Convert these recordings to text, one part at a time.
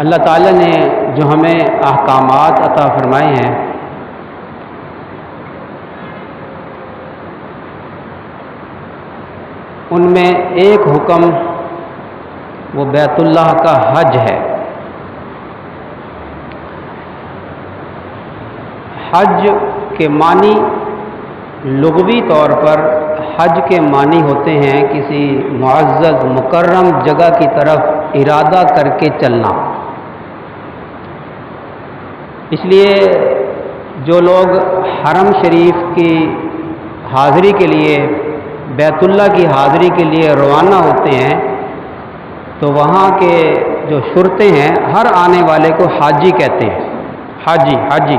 اللہ تعالیٰ نے جو ہمیں احکامات عطا فرمائے ہیں ان میں ایک حکم وہ بیت اللہ کا حج ہے۔ حج کے معنی لغوی طور پر حج کے معنی ہوتے ہیں کسی معزز مکرم جگہ کی طرف ارادہ کر کے چلنا۔ اس لیے جو لوگ حرم شریف کی حاضری کے لیے بیت اللہ کی حاضری کے لیے روانہ ہوتے ہیں تو وہاں کے جو شرطیں ہیں ہر آنے والے کو حاجی کہتے ہیں۔ حاجی حاجی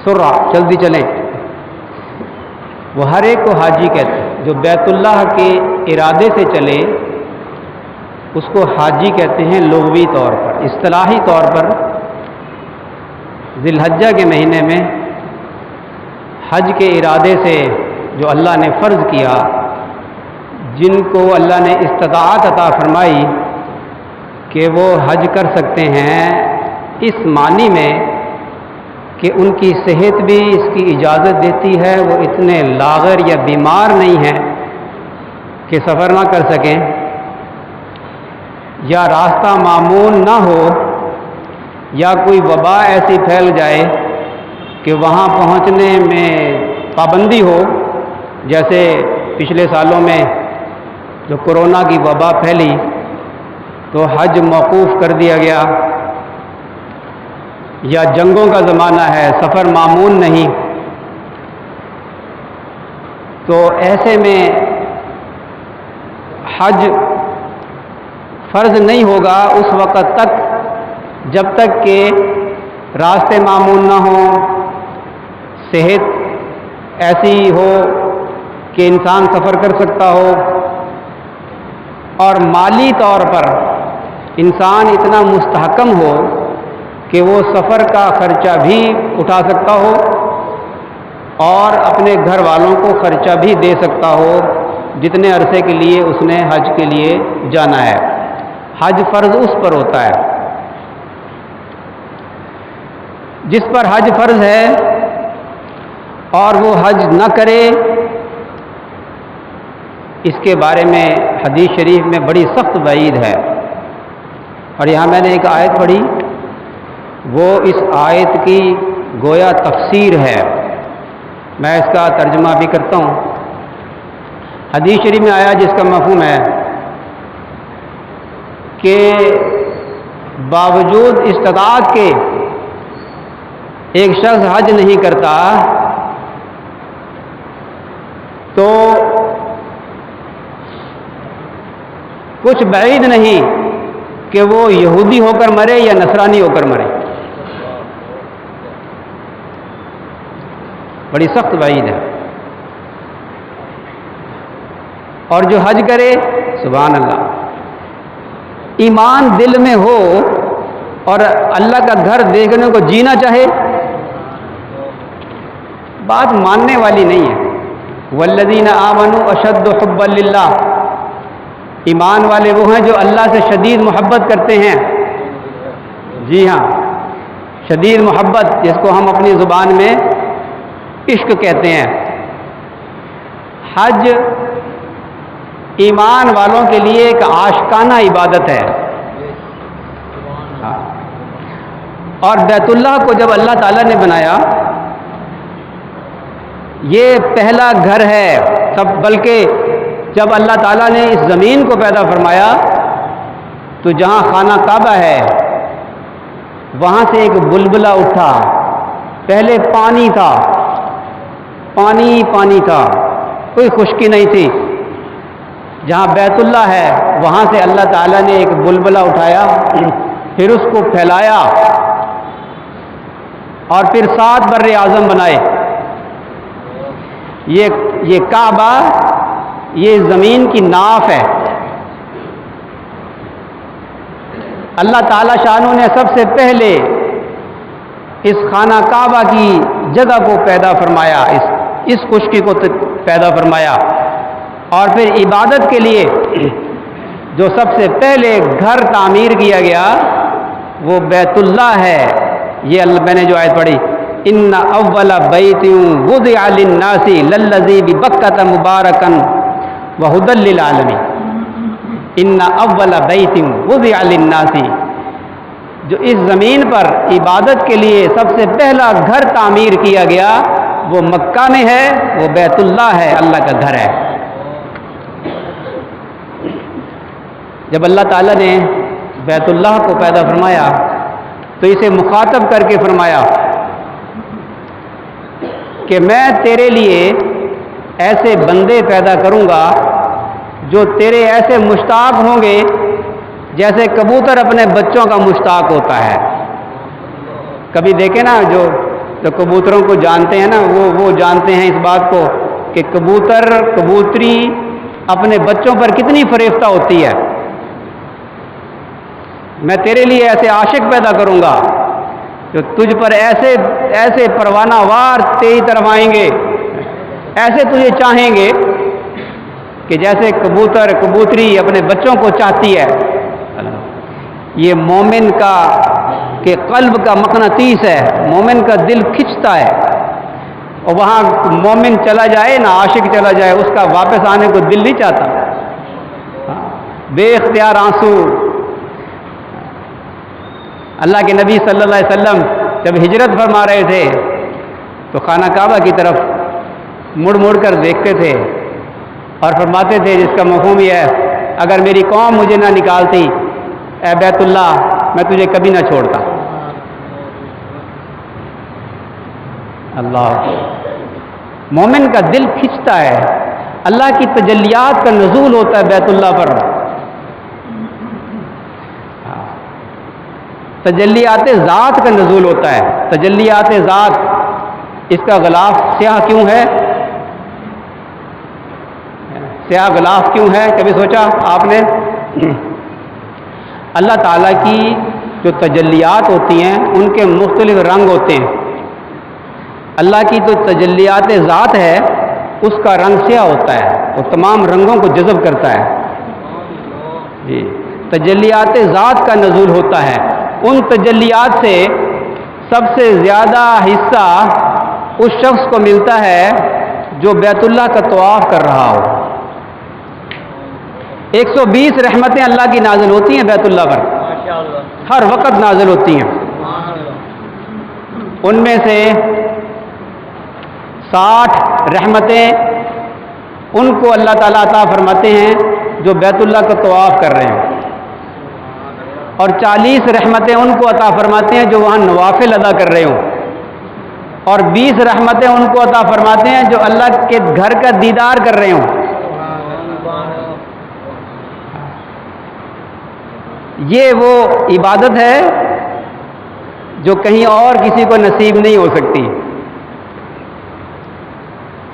سرعہ جلدی چلیں، وہ ہر ایک کو حاجی کہتے ہیں۔ جو بیت اللہ کے ارادے سے چلے اس کو حاجی کہتے ہیں لغوی طور پر۔ اصطلاحی طور پر ذی الحجہ کے مہینے میں حج کے ارادے سے جو اللہ نے فرض کیا، جن کو اللہ نے استطاعت عطا فرمائی کہ وہ حج کر سکتے ہیں، اس معنی میں کہ ان کی صحت بھی اس کی اجازت دیتی ہے، وہ اتنے لاغر یا بیمار نہیں ہیں کہ سفر نہ کر سکیں، یا راستہ معمول نہ ہو، یا کوئی وبا ایسی پھیل جائے کہ وہاں پہنچنے میں پابندی ہو، جیسے پچھلے سالوں میں جو کورونا کی وبا پھیلی تو حج موقوف کر دیا گیا، یا جنگوں کا زمانہ ہے، سفر معمول نہیں، تو ایسے میں حج فرض نہیں ہوگا اس وقت تک جب تک کہ راستے معمول نہ ہوں، صحت ایسی ہو کہ انسان سفر کر سکتا ہو، اور مالی طور پر انسان اتنا مستحکم ہو کہ وہ سفر کا خرچہ بھی اٹھا سکتا ہو اور اپنے گھر والوں کو خرچہ بھی دے سکتا ہو جتنے عرصے کے لیے اس نے حج کے لیے جانا ہے۔ حج فرض اس پر ہوتا ہے جس پر حج فرض ہے، اور وہ حج نہ کرے اس کے بارے میں حدیث شریف میں بڑی سخت وعید ہے۔ اور یہاں میں نے ایک آیت پڑھی، وہ اس آیت کی گویا تفسیر ہے، میں اس کا ترجمہ بھی کرتا ہوں۔ حدیث شریف میں آیا جس کا مفہوم ہے کہ باوجود استطاعت کے ایک شخص حج نہیں کرتا تو کچھ بعید نہیں کہ وہ یہودی ہو کر مرے یا نصرانی ہو کر مرے، بڑی سخت وعید ہے۔ اور جو حج کرے، سبحان اللہ، ایمان دل میں ہو اور اللہ کا گھر دیکھنے کو جینا چاہے، بات ماننے والی نہیں ہے۔ والذین آمنوا اشد حبا للہ، ایمان والے وہ ہیں جو اللہ سے شدید محبت کرتے ہیں۔ جی ہاں، شدید محبت جس کو ہم اپنی زبان میں عشق کہتے ہیں۔ حج ایمان والوں کے لیے ایک عاشقانہ عبادت ہے، اور بیت اللہ کو جب اللہ تعالیٰ نے بنایا، یہ پہلا گھر ہے سب، بلکہ جب اللہ تعالیٰ نے اس زمین کو پیدا فرمایا تو جہاں خانہ کعبہ ہے وہاں سے ایک بلبلہ اٹھا، پہلے پانی تھا، پانی پانی تھا، کوئی خشکی نہیں تھی۔ جہاں بیت اللہ ہے وہاں سے اللہ تعالیٰ نے ایک بلبلہ اٹھایا، پھر اس کو پھیلایا، اور پھر 7 بر اعظم بنائے۔ یہ کعبہ یہ زمین کی ناف ہے۔ اللہ تعالیٰ شانوں نے سب سے پہلے اس خانہ کعبہ کی جگہ کو پیدا فرمایا، اس خشکی کو پیدا فرمایا، اور پھر عبادت کے لیے جو سب سے پہلے گھر تعمیر کیا گیا وہ بیت اللہ ہے. یہ میں نے جو آیت پڑھی، ان اول بیت وضع للناس للذی ببکۃ مبارکا وہدی للعالمین. ان اول بیت وضع للناس، جو اس زمین پر عبادت کے لیے سب سے پہلا گھر تعمیر کیا گیا وہ مکہ میں ہے، وہ بیت اللہ ہے، اللہ کا گھر ہے. جب اللہ تعالیٰ نے بیت اللہ کو پیدا فرمایا تو اسے مخاطب کر کے فرمایا کہ میں تیرے لیے ایسے بندے پیدا کروں گا جو تیرے ایسے مشتاق ہوں گے جیسے کبوتر اپنے بچوں کا مشتاق ہوتا ہے. کبھی دیکھیں نا جو کبوتروں کو جانتے ہیں نا، وہ جانتے ہیں اس بات کو کہ کبوتری اپنے بچوں پر کتنی فریفتہ ہوتی ہے. میں تیرے لیے ایسے عاشق پیدا کروں گا جو تجھ پر ایسے پروانہ وار تیری طرف آئیں گے، ایسے تجھے چاہیں گے کہ جیسے کبوتری اپنے بچوں کو چاہتی ہے. یہ مومن کے قلب کا مقناطیس ہے، مومن کا دل کھنچتا ہے، اور وہاں مومن چلا جائے نہ عاشق چلا جائے اس کا واپس آنے کو دل نہیں چاہتا. بے اختیار آنسو. اللہ کے نبی صلی اللہ علیہ وسلم جب ہجرت فرما رہے تھے تو خانہ کعبہ کی طرف مڑ مڑ کر دیکھتے تھے اور فرماتے تھے، جس کا مفہوم یہ ہے، اگر میری قوم مجھے نہ نکالتی اے بیت اللہ میں تجھے کبھی نہ چھوڑتا. اللہ، مومن کا دل کھنچتا ہے، اللہ کی تجلیات کا نزول ہوتا ہے بیت اللہ پر. تجلیات ذات کا نزول ہوتا ہے. تجلیات ذات، اس کا غلاف سیاہ کیوں ہے؟ سیاہ غلاف کیوں ہے؟ کبھی سوچا آپ نے؟ اللہ تعالیٰ کی جو تجلیات ہوتی ہیں ان کے مختلف رنگ ہوتے ہیں. اللہ کی جو تجلیات ذات ہے اس کا رنگ سیاہ ہوتا ہے، وہ تمام رنگوں کو جذب کرتا ہے. جی، تجلیات ذات کا نزول ہوتا ہے. ان تجلیات سے سب سے زیادہ حصہ اس شخص کو ملتا ہے جو بیت اللہ کا طواف کر رہا ہو. 120 رحمتیں اللہ کی نازل ہوتی ہیں بیت اللہ پر، ہر وقت نازل ہوتی ہیں. ان میں سے 60 رحمتیں ان کو اللہ تعالیٰ عطا فرماتے ہیں جو بیت اللہ کا طواف کر رہے ہیں، اور 40 رحمتیں ان کو عطا فرماتے ہیں جو وہاں نوافل ادا کر رہے ہوں، اور 20 رحمتیں ان کو عطا فرماتے ہیں جو اللہ کے گھر کا دیدار کر رہے ہوں. یہ وہ عبادت ہے جو کہیں اور کسی کو نصیب نہیں ہو سکتی.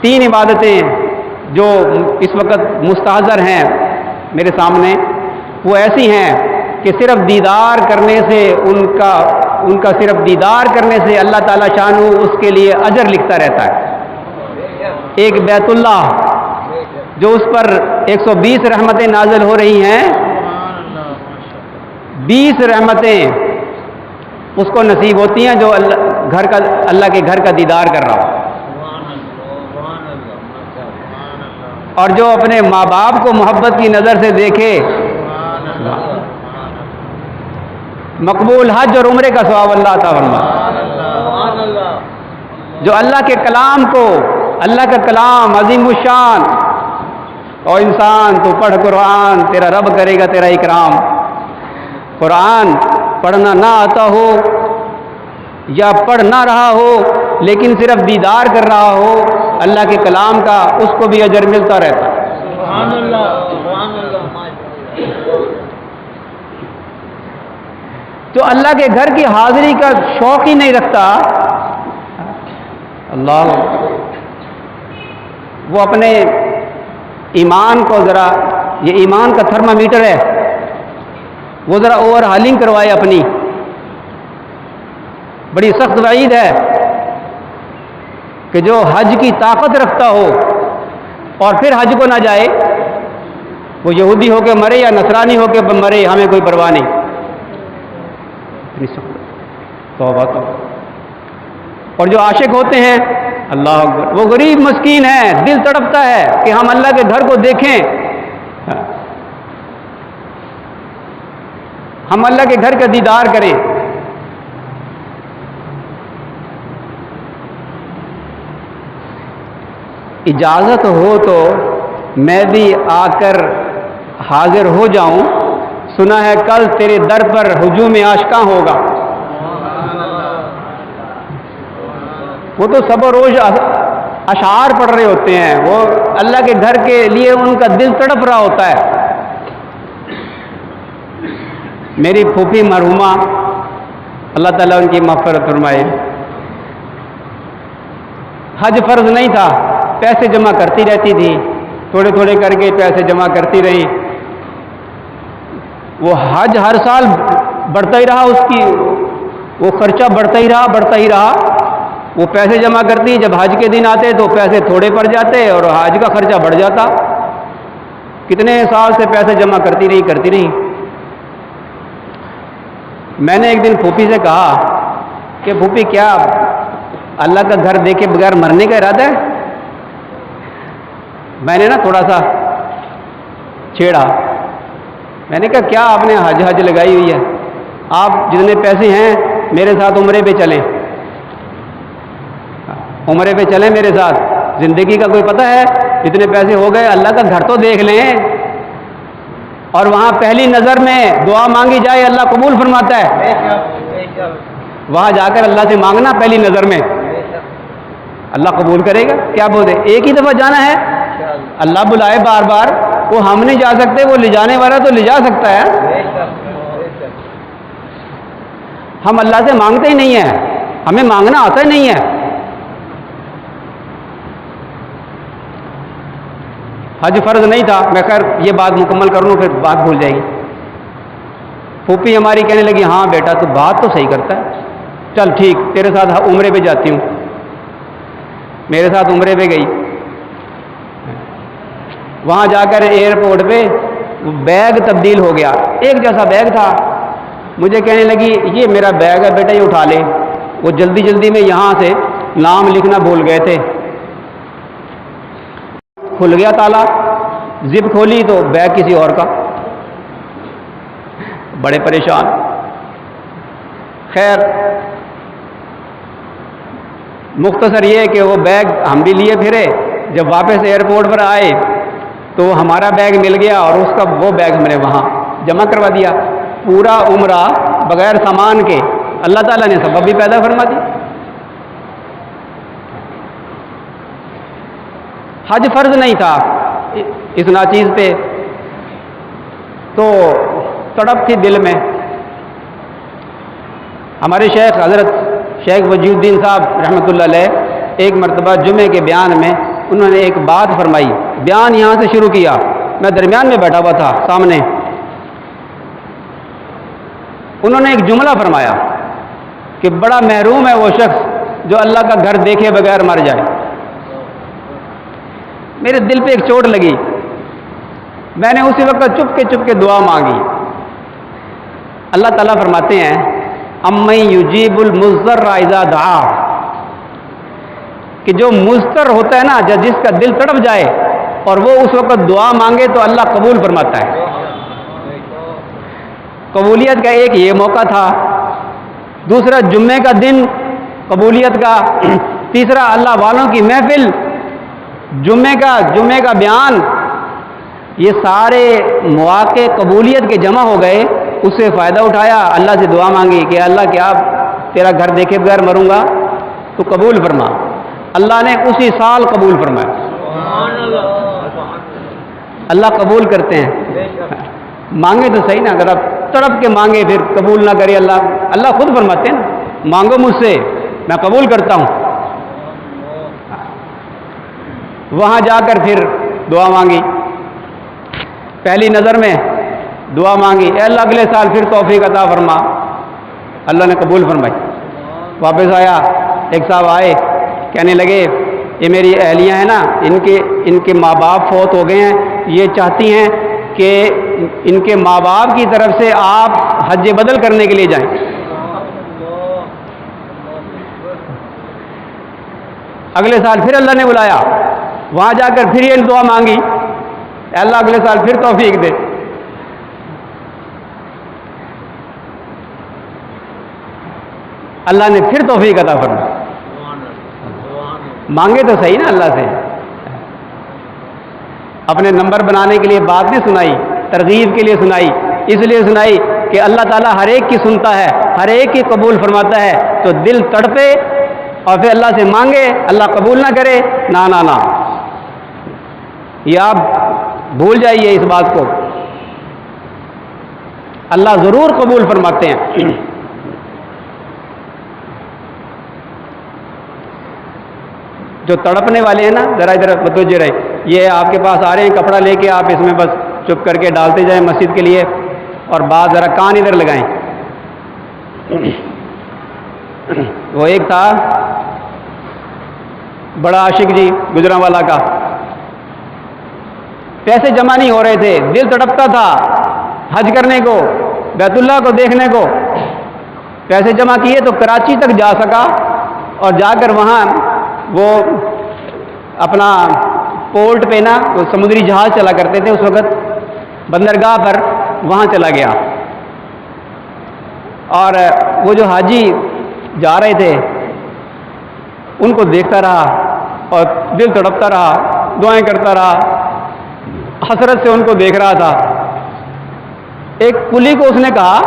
3 عبادتیں جو اس وقت مستحضر ہیں میرے سامنے، وہ ایسی ہیں کہ صرف دیدار کرنے سے ان کا صرف دیدار کرنے سے اللہ تعالیٰ شانہ اس کے لیے اجر لکھتا رہتا ہے. ایک بیت اللہ جو اس پر 120 رحمتیں نازل ہو رہی ہیں، 20 رحمتیں اس کو نصیب ہوتی ہیں جو اللہ کے گھر کا دیدار کر رہا ہو، اور جو اپنے ماں باپ کو محبت کی نظر سے دیکھے مقبول حج اور عمرے کا ثواب اللہ عطا فرمائے. جو اللہ کے کلام کو، اللہ کا کلام عظیم الشان، اور انسان تو پڑھ قرآن تیرا رب کرے گا تیرا اکرام. قرآن پڑھنا نہ آتا ہو یا پڑھ نہ رہا ہو لیکن صرف دیدار کر رہا ہو اللہ کے کلام کا، اس کو بھی اجر ملتا رہتا. سبحان اللہ، سبحان اللہ. جو اللہ کے گھر کی حاضری کا شوق ہی نہیں رکھتا، اللہ، وہ اپنے ایمان کو ذرا، یہ ایمان کا تھرمامیٹر ہے، وہ ذرا اوور ہالنگ کروائے اپنی. بڑی سخت وعید ہے کہ جو حج کی طاقت رکھتا ہو اور پھر حج کو نہ جائے. وہ یہودی ہو کے مرے یا نصرانی ہو کے مرے، ہمیں کوئی پرواہ نہیں. توبہ توبہ. اور جو عاشق ہوتے ہیں، اللہ اکبر، وہ غریب مسکین ہے، دل تڑپتا ہے کہ ہم اللہ کے گھر کو دیکھیں، ہم اللہ کے گھر کا دیدار کریں. اجازت ہو تو میں بھی آ کر حاضر ہو جاؤں، سنا ہے کل تیرے در پر ہجوم عاشقاں ہوگا. وہ تو صبح روز اشعار پڑھ رہے ہوتے ہیں، وہ اللہ کے گھر کے لیے ان کا دل تڑپ رہا ہوتا ہے. میری پھوپھی مرحومہ، اللہ تعالیٰ ان کی مغفرت فرمائے، حج فرض نہیں تھا، پیسے جمع کرتی رہتی تھی، تھوڑے تھوڑے کر کے پیسے جمع کرتی رہی. وہ حج ہر سال بڑھتا ہی رہا، اس کی وہ خرچہ بڑھتا ہی رہا. وہ پیسے جمع کرتی، جب حج کے دن آتے تو پیسے تھوڑے پڑ جاتے اور حج کا خرچہ بڑھ جاتا. کتنے سال سے پیسے جمع کرتی رہی. میں نے ایک دن پھوپھی سے کہا کہ پھوپھی کیا اللہ کا گھر دیکھے بغیر مرنے کا ارادہ ہے؟ میں نے نا تھوڑا سا چھیڑا. میں نے کہا کیا آپ نے حج لگائی ہوئی ہے، آپ جتنے پیسے ہیں میرے ساتھ عمرے پہ چلیں، عمرے پہ چلیں میرے ساتھ. زندگی کا کوئی پتہ ہے، اتنے پیسے ہو گئے، اللہ کا گھر تو دیکھ لیں. اور وہاں پہلی نظر میں دعا مانگی جائے اللہ قبول فرماتا ہے. وہاں جا کر اللہ سے مانگنا پہلی نظر میں، اللہ قبول کرے گا. کیا بولے، ایک ہی دفعہ جانا ہے، اللہ بلائے بار بار. وہ ہم نہیں جا سکتے، وہ لے جانے والا تو لے جا سکتا ہے. ہم اللہ سے مانگتے ہی نہیں ہیں، ہمیں مانگنا آتا ہی نہیں ہے. حج فرض نہیں تھا. میں خیر یہ بات مکمل کر لوں پھر بات بھول جائے گی. پھوپھی ہماری کہنے لگی ہاں بیٹا تو بات تو صحیح کرتا ہے، چل ٹھیک تیرے ساتھ عمرے پہ جاتی ہوں. میرے ساتھ عمرے پہ گئی. وہاں جا کر ایئرپورٹ پہ بیگ تبدیل ہو گیا، ایک جیسا بیگ تھا. مجھے کہنے لگی یہ میرا بیگ ہے بیٹا، یہ اٹھا لے. وہ جلدی میں یہاں سے نام لکھنا بھول گئے تھے. کھل گیا تالا، زپ کھولی تو بیگ کسی اور کا. بڑے پریشان. خیر مختصر یہ کہ وہ بیگ ہم بھی لیے پھرے. جب واپس ایئرپورٹ پر آئے تو ہمارا بیگ مل گیا اور اس کا وہ بیگ ہم نے وہاں جمع کروا دیا. پورا عمرہ بغیر سامان کے اللہ تعالیٰ نے سبب بھی پیدا فرما دی. حج فرض نہیں تھا اس ناچیز پہ تو تڑپ تھی دل میں. ہمارے شیخ حضرت شیخ وجیہ الدین صاحب رحمۃ اللہ علیہ ایک مرتبہ جمعے کے بیان میں انہوں نے ایک بات فرمائی. بیان یہاں سے شروع کیا، میں درمیان میں بیٹھا ہوا تھا سامنے. انہوں نے ایک جملہ فرمایا کہ بڑا محروم ہے وہ شخص جو اللہ کا گھر دیکھے بغیر مر جائے. میرے دل پہ ایک چوٹ لگی. میں نے اسی وقت چپ کے دعا مانگی. اللہ تعالیٰ فرماتے ہیں امن یجیب المضطر اذا دعا، کہ جو مضطر ہوتا ہے نا، جس کا دل تڑپ جائے اور وہ اس وقت دعا مانگے تو اللہ قبول فرماتا ہے. قبولیت کا ایک یہ موقع تھا، دوسرا جمعے کا دن قبولیت کا، تیسرا اللہ والوں کی محفل، جمعے کا بیان. یہ سارے مواقع قبولیت کے جمع ہو گئے. اس سے فائدہ اٹھایا، اللہ سے دعا مانگی کہ اللہ کیا تیرا گھر دیکھے بغیر مروں گا تو قبول فرما. اللہ نے اسی سال قبول فرمایا. اللہ قبول کرتے ہیں. مانگے تو صحیح نا، اگر آپ تڑپ کے مانگے پھر قبول نہ کرے اللہ خود فرماتے ہیں نا مانگو مجھ سے میں قبول کرتا ہوں. وہاں جا کر پھر دعا مانگی. پہلی نظر میں دعا مانگی، اے اللہ اگلے سال پھر توفیق عطا فرما. اللہ نے قبول فرمائی. واپس آیا، ایک صاحب آئے، کہنے لگے یہ میری اہلیاں ہیں نا، ان کے ماں باپ فوت ہو گئے ہیں، یہ چاہتی ہیں کہ ان کے ماں باپ کی طرف سے آپ حج بدل کرنے کے لیے جائیں. اگلے سال پھر اللہ نے بلایا, وہاں جا کر پھر یہ دعا مانگی, اللہ اگلے سال پھر توفیق دے. اللہ نے پھر توفیق عطا فرمائی. مانگے تو صحیح نا اللہ سے. اپنے نمبر بنانے کے لیے بات نہیں سنائی, ترغیب کے لیے سنائی, اس لیے سنائی کہ اللہ تعالیٰ ہر ایک کی سنتا ہے, ہر ایک کی قبول فرماتا ہے. تو دل تڑپے اور پھر اللہ سے مانگے, اللہ قبول نہ کرے, نا نا نا, یہ آپ بھول جائیے اس بات کو. اللہ ضرور قبول فرماتے ہیں. جو تڑپنے والے ہیں نا, ذرا ادھر متوجہ رہے, یہ آپ کے پاس آ رہے ہیں کپڑا لے کے, آپ اس میں بس چپ کر کے ڈالتے جائیں مسجد کے لیے, اور بات ذرا کان ادھر لگائیں. وہ ایک تھا بڑا عاشق جی گجرانوالہ کا, پیسے جمع نہیں ہو رہے تھے, دل تڑپتا تھا حج کرنے کو, بیت اللہ کو دیکھنے کو. پیسے جمع کیے تو کراچی تک جا سکا, اور جا کر وہاں وہ اپنا پورٹ پہ نا, وہ سمندری جہاز چلا کرتے تھے اس وقت, بندرگاہ پر, وہاں چلا گیا. اور وہ جو حاجی جا رہے تھے ان کو دیکھتا رہا اور دل تڑپتا رہا, دعائیں کرتا رہا, حسرت سے ان کو دیکھ رہا تھا. ایک کلی کو اس نے کہا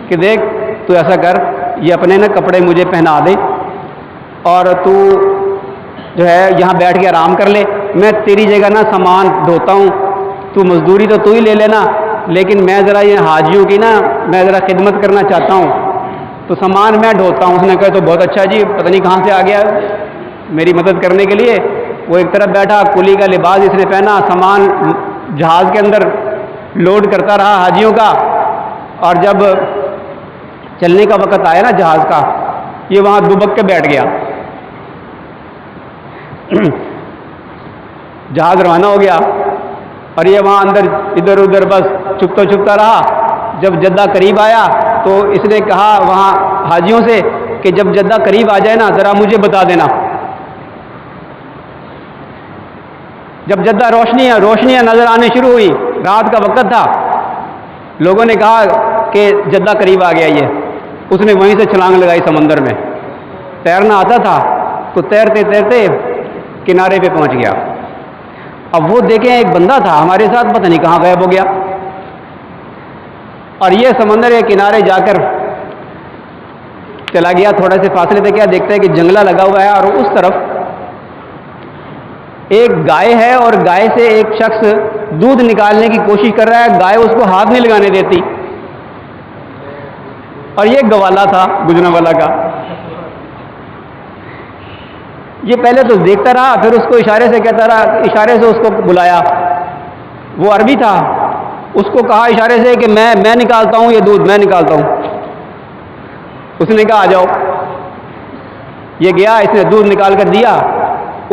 کہ دیکھ تو ایسا کر, یہ اپنے نا کپڑے مجھے پہنا دے, اور تو جو ہے یہاں بیٹھ کے آرام کر لے, میں تیری جگہ نا سامان دھوتا ہوں, تو مزدوری تو ہی لے لینا, لیکن میں ذرا یہ حاجیوں کی نا میں ذرا خدمت کرنا چاہتا ہوں, تو سامان میں ڈھوتا ہوں. اس نے کہا تو بہت اچھا جی, پتہ نہیں کہاں سے آ گیا میری مدد کرنے کے لیے. وہ ایک طرف بیٹھا, کلی کا لباس اس نے پہنا, سامان جہاز کے اندر لوڈ کرتا رہا حاجیوں کا. اور جب چلنے کا وقت آیا نا جہاز کا, یہ وہاں دبک کے بیٹھ گیا. جہاز روانہ ہو گیا اور یہ وہاں اندر ادھر ادھر بس چھپتا رہا. جب جدہ قریب آیا تو اس نے کہا وہاں حاجیوں سے کہ جب جدہ قریب آ جائے نا ذرا مجھے بتا دینا. جب جدہ روشنیاں نظر آنے شروع ہوئی, رات کا وقت تھا, لوگوں نے کہا کہ جدہ قریب آ گیا. یہ اس نے وہیں سے چھلانگ لگائی سمندر میں. تیرنا آتا تھا تو تیرتے کنارے پہ پہنچ گیا. اب وہ دیکھیں ایک بندہ تھا ہمارے ساتھ, پتہ نہیں کہاں غائب ہو گیا. اور یہ سمندر کے کنارے جا کر چلا گیا. تھوڑے سے فاصلے پہ کیا دیکھتا ہے کہ جنگلہ لگا ہوا ہے, اور اس طرف ایک گائے ہے, اور گائے سے ایک شخص دودھ نکالنے کی کوشش کر رہا ہے. گائے اس کو ہاتھ نہیں لگانے دیتی. اور یہ گوالا تھا گجرانوالہ کا. یہ پہلے تو دیکھتا رہا, پھر اس کو اشارے سے کہتا رہا, اشارے سے اس کو بلایا. وہ عربی تھا, اس کو کہا اشارے سے کہ میں نکالتا ہوں یہ دودھ, میں نکالتا ہوں. اس نے کہا آ جاؤ. یہ گیا, اس نے دودھ نکال کر دیا.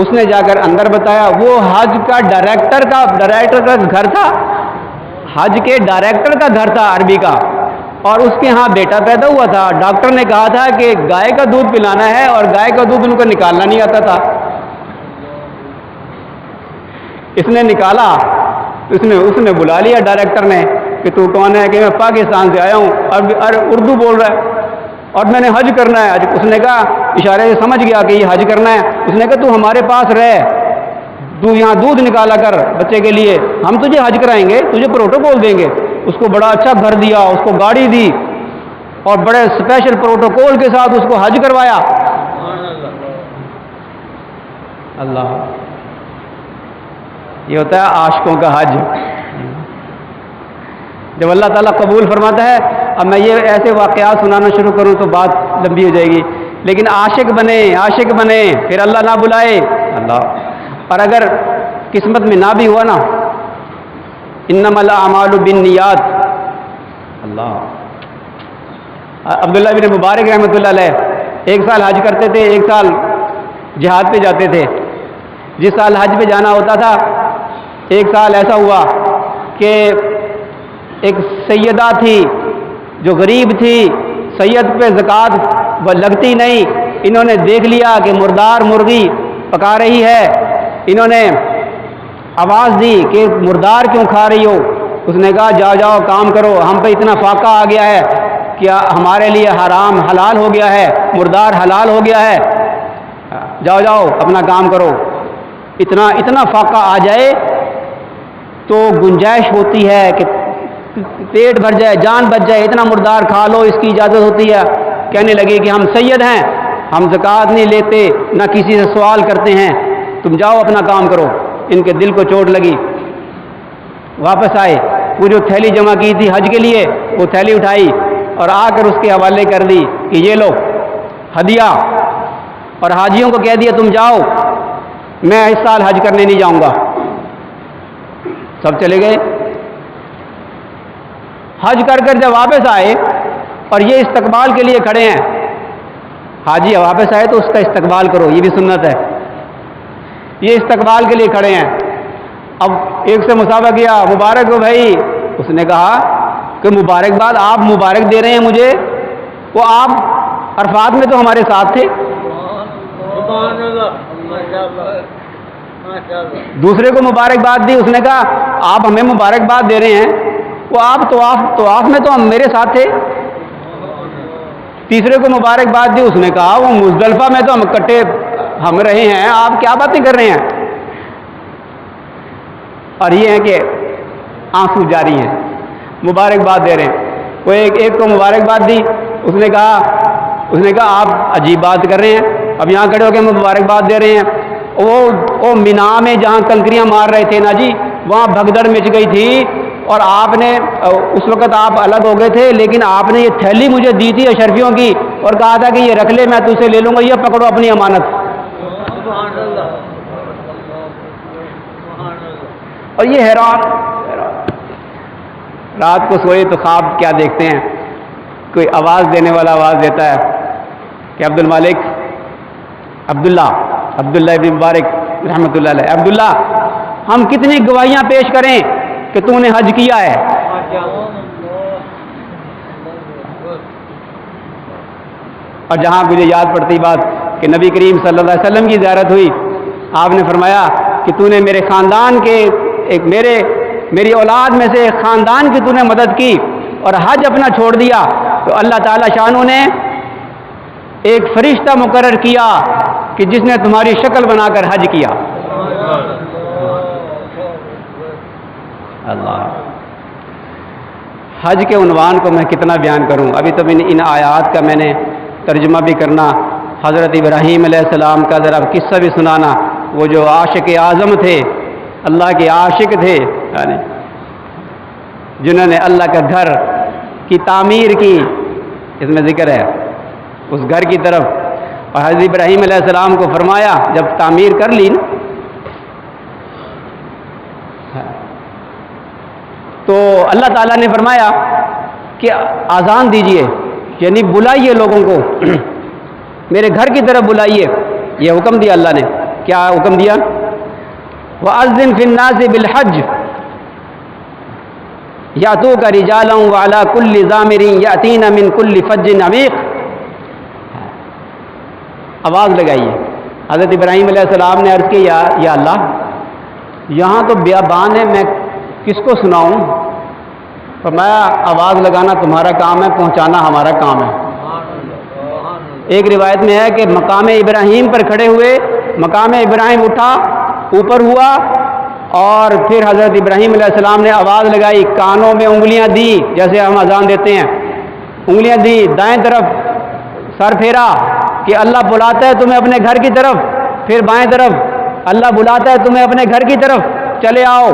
اس نے جا کر اندر بتایا, وہ حج کا ڈائریکٹر کا گھر تھا, حج کے ڈائریکٹر کا گھر تھا عربی کا, اور اس کے ہاں بیٹا پیدا ہوا تھا. ڈاکٹر نے کہا تھا کہ گائے کا دودھ پلانا ہے, اور گائے کا دودھ ان کو نکالنا نہیں آتا تھا. اس نے نکالا, اس نے بلا لیا ڈائریکٹر نے کہ تو کون ہے, کہ میں پاکستان سے آیا ہوں, اور اردو بول رہا ہے, اور میں نے حج کرنا ہے. اس نے کہا, اشارے سے سمجھ گیا کہ یہ حج کرنا ہے. اس نے کہا تو ہمارے پاس رہ, تو یہاں دودھ نکالا کر بچے کے لیے, ہم تجھے حج کرائیں گے, تجھے پروٹوکول دیں گے. اس کو بڑا اچھا گھر دیا, اس کو گاڑی دی, اور بڑے اسپیشل پروٹوکول کے ساتھ اس کو حج کروایا. اللہ, یہ ہوتا ہے عاشقوں کا حج. جب اللہ تعالیٰ قبول فرماتا ہے. اب میں یہ ایسے واقعات سنانا شروع کروں تو بات لمبی ہو جائے گی, لیکن عاشق بنے پھر اللہ نہ بلائے. اللہ, اور اگر قسمت میں نہ بھی ہوا نا, انما الاعمال بالنیات. اللہ, عبداللہ بن مبارک رحمۃ اللہ علیہ ایک سال حج کرتے تھے, ایک سال جہاد پہ جاتے تھے. جس سال حج پہ جانا ہوتا تھا, ایک سال ایسا ہوا کہ ایک سیدہ تھی جو غریب تھی، سید پہ زکوٰۃ وہ لگتی نہیں، انہوں نے دیکھ لیا کہ مردار مرغی پکا رہی ہے، انہوں نے آواز دی کہ مردار کیوں کھا رہی ہو؟ اس نے کہا جاؤ جاؤ کام کرو، ہم پہ اتنا فاقہ آ گیا ہے کہ ہمارے لیے حرام حلال ہو گیا ہے، مردار حلال ہو گیا ہے، جاؤ جاؤ اپنا کام کرو۔ اتنا فاقہ آ جائے تو گنجائش ہوتی ہے کہ پیٹ بھر جائے، جان بچ جائے، اتنا مردار کھا لو، اس کی اجازت ہوتی ہے۔ کہنے لگے کہ ہم سید ہیں، ہم زکوٰۃ نہیں لیتے، نہ کسی سے سوال کرتے ہیں، تم جاؤ اپنا کام کرو۔ ان کے دل کو چوٹ لگی، واپس آئے، وہ جو تھیلی جمع کی تھی حج کے لیے وہ تھیلی اٹھائی اور آ کر اس کے حوالے کر دی کہ یہ لو ہدیہ، اور حاجیوں کو کہہ دیا تم جاؤ، میں اس سال حج کرنے نہیں جاؤں گا۔ سب چلے گئے۔ حج کر جب واپس آئے اور یہ استقبال کے لیے کھڑے ہیں، حاجی واپس آئے تو اس کا استقبال کرو، یہ بھی سنت ہے، یہ استقبال کے لیے کھڑے ہیں۔ اب ایک سے مصافحہ کیا، مبارک ہو بھائی، اس نے کہا کہ مبارکباد، آپ مبارک دے رہے ہیں مجھے، وہ آپ عرفات میں تو ہمارے ساتھ تھے۔ دوسرے کو مبارکباد دی، اس نے کہا آپ ہمیں مبارکباد دے رہے ہیں، وہ آپ طواف میں تو ہم میرے ساتھ تھے۔ تیسرے کو مبارکباد دی، اس نے کہا وہ مزدلفہ میں تو ہم کٹے ہم رہے ہیں، آپ کیا باتیں کر رہے ہیں؟ اور یہ ہے کہ آنسو جاری ہیں، مبارکباد دے رہے ہیں۔ وہ ایک کو مبارکباد دی، اس نے کہا آپ عجیب بات کر رہے ہیں، اب یہاں کھڑے ہو کے مبارکباد دے رہے ہیں، وہ مینا میں جہاں کنکریاں مار رہے تھے نا جی، وہاں بھگدڑ مچ گئی تھی، اور آپ نے اس وقت آپ الگ ہو گئے تھے، لیکن آپ نے یہ تھیلی مجھے دی تھی اشرفیوں کی اور کہا تھا کہ یہ رکھ لے، میں تجھ سے لے لوں گا، یہ پکڑو اپنی امانت۔ اور یہ حیران رات کو سوئے تو خواب کیا دیکھتے ہیں، کوئی آواز دینے والا آواز دیتا ہے کہ عبدالمالک، عبداللہ ابن مبارک رحمۃ اللہ علیہ، عبداللہ ہم کتنی گواہیاں پیش کریں کہ تو نے حج کیا ہے؟ اور جہاں مجھے یاد پڑتی بات کہ نبی کریم صلی اللہ علیہ وسلم کی زیارت ہوئی، آپ نے فرمایا کہ تو نے میرے خاندان کے میری اولاد میں سے خاندان کی تو نے مدد کی اور حج اپنا چھوڑ دیا، تو اللہ تعالی شانو نے ایک فرشتہ مقرر کیا کہ جس نے تمہاری شکل بنا کر حج کیا۔ اللہ، حج کے عنوان کو میں کتنا بیان کروں، ابھی تو ان آیات کا میں نے ترجمہ بھی کرنا، حضرت ابراہیم علیہ السلام کا ذرا قصہ بھی سنانا، وہ جو عاشق اعظم تھے، اللہ کے عاشق تھے، یعنی جنہوں نے اللہ کا گھر کی تعمیر کی، اس میں ذکر ہے اس گھر کی طرف، اور حضرت ابراہیم علیہ السلام کو فرمایا جب تعمیر کر لی نا تو اللہ تعالیٰ نے فرمایا کہ آذان دیجئے، یعنی بلائیے لوگوں کو، میرے گھر کی طرف بلائیے، یہ حکم دیا اللہ نے۔ کیا حکم دیا؟ وَأَذِّن فِي النَّاسِ بِالْحَجِّ يَأْتُوكَ رِجَالًا وَعَلَى كُلِّ ضَامِرٍ يَأْتِينَ مِنْ كُلِّ فَجٍّ عَمِيقٍ، آواز لگائیے۔ حضرت ابراہیم علیہ السلام نے عرض کی یا اللہ، یہاں تو بیابان ہے، میں کس کو سناؤں؟ فرمایا آواز لگانا تمہارا کام ہے، پہنچانا ہمارا کام ہے۔ ایک روایت میں ہے کہ مقام ابراہیم پر کھڑے ہوئے، مقام ابراہیم اٹھا، اوپر ہوا، اور پھر حضرت ابراہیم علیہ السلام نے آواز لگائی، کانوں میں انگلیاں دی جیسے ہم اذان دیتے ہیں، انگلیاں دی، دائیں طرف سر پھیرا کہ اللہ بلاتا ہے تمہیں اپنے گھر کی طرف، پھر بائیں طرف اللہ بلاتا ہے تمہیں اپنے گھر کی طرف، چلے آؤ۔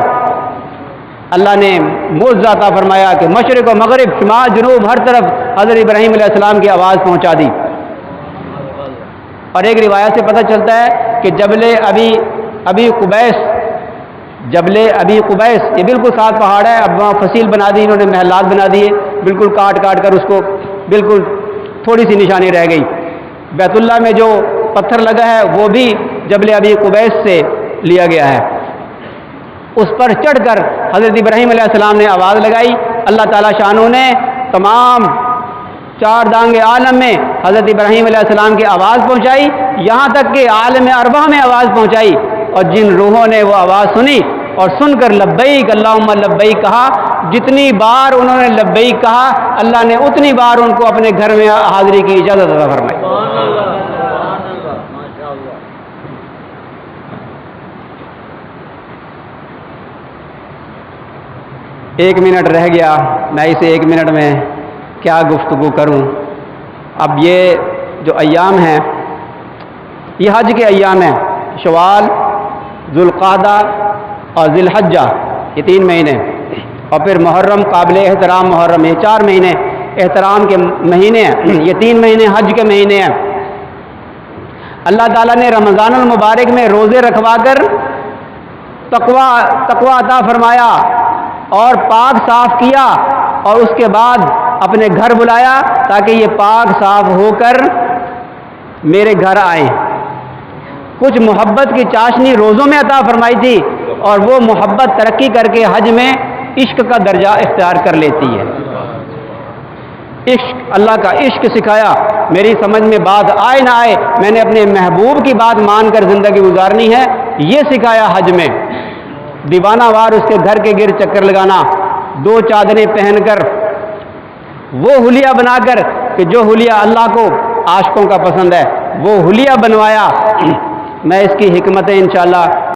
اللہ نے معجزہ عطا فرمایا کہ مشرق و مغرب، شمال جنوب، ہر طرف حضرت ابراہیم علیہ السلام کی آواز پہنچا دی۔ اور ایک روایت سے پتہ چلتا ہے کہ جبل ابی قبیس یہ بالکل ساتھ پہاڑ ہے، اب وہاں فصیل بنا دی انہوں نے، محلات بنا دیے، بالکل کاٹ کر اس کو بالکل تھوڑی سی نشانی رہ گئی۔ بیت اللہ میں جو پتھر لگا ہے وہ بھی جبل ابی قبیس سے لیا گیا ہے، اس پر چڑھ کر حضرت ابراہیم علیہ السلام نے آواز لگائی، اللہ تعالیٰ شانو نے تمام چار دانگ عالم میں حضرت ابراہیم علیہ السلام کی آواز پہنچائی، یہاں تک کہ عالم ارواح میں آواز پہنچائی، اور جن روحوں نے وہ آواز سنی اور سن کر لبیک اللہم لبیک کہا، جتنی بار انہوں نے لبیک کہا اللہ نے اتنی بار ان کو اپنے گھر میں حاضری کی اجازت عطا فرمائی۔ ایک منٹ رہ گیا، میں اسے ایک منٹ میں کیا گفتگو کروں۔ اب یہ جو ایام ہیں یہ حج کے ایام ہیں، شوال، ذوالقعدہ اور ذی الحجہ، یہ 3 مہینے، اور پھر محرم، قابل احترام محرم، یہ 4 مہینے احترام کے مہینے ہیں، یہ 3 مہینے حج کے مہینے ہیں۔ اللہ تعالیٰ نے رمضان المبارک میں روزے رکھوا کر تقوی عطا فرمایا اور پاک صاف کیا، اور اس کے بعد اپنے گھر بلایا تاکہ یہ پاک صاف ہو کر میرے گھر آئیں۔ کچھ محبت کی چاشنی روزوں میں عطا فرمائی تھی، اور وہ محبت ترقی کر کے حج میں عشق کا درجہ اختیار کر لیتی ہے۔ عشق، اللہ کا عشق سکھایا، میری سمجھ میں بات آئے نہ آئے میں نے اپنے محبوب کی بات مان کر زندگی گزارنی ہے، یہ سکھایا حج میں۔ دیوانہ وار اس کے گھر کے گرد چکر لگانا، 2 چادریں پہن کر، وہ حلیہ بنا کر کہ جو حلیہ اللہ کو عاشقوں کا پسند ہے وہ حلیہ بنوایا۔ میں اس کی حکمتیں انشاءاللہ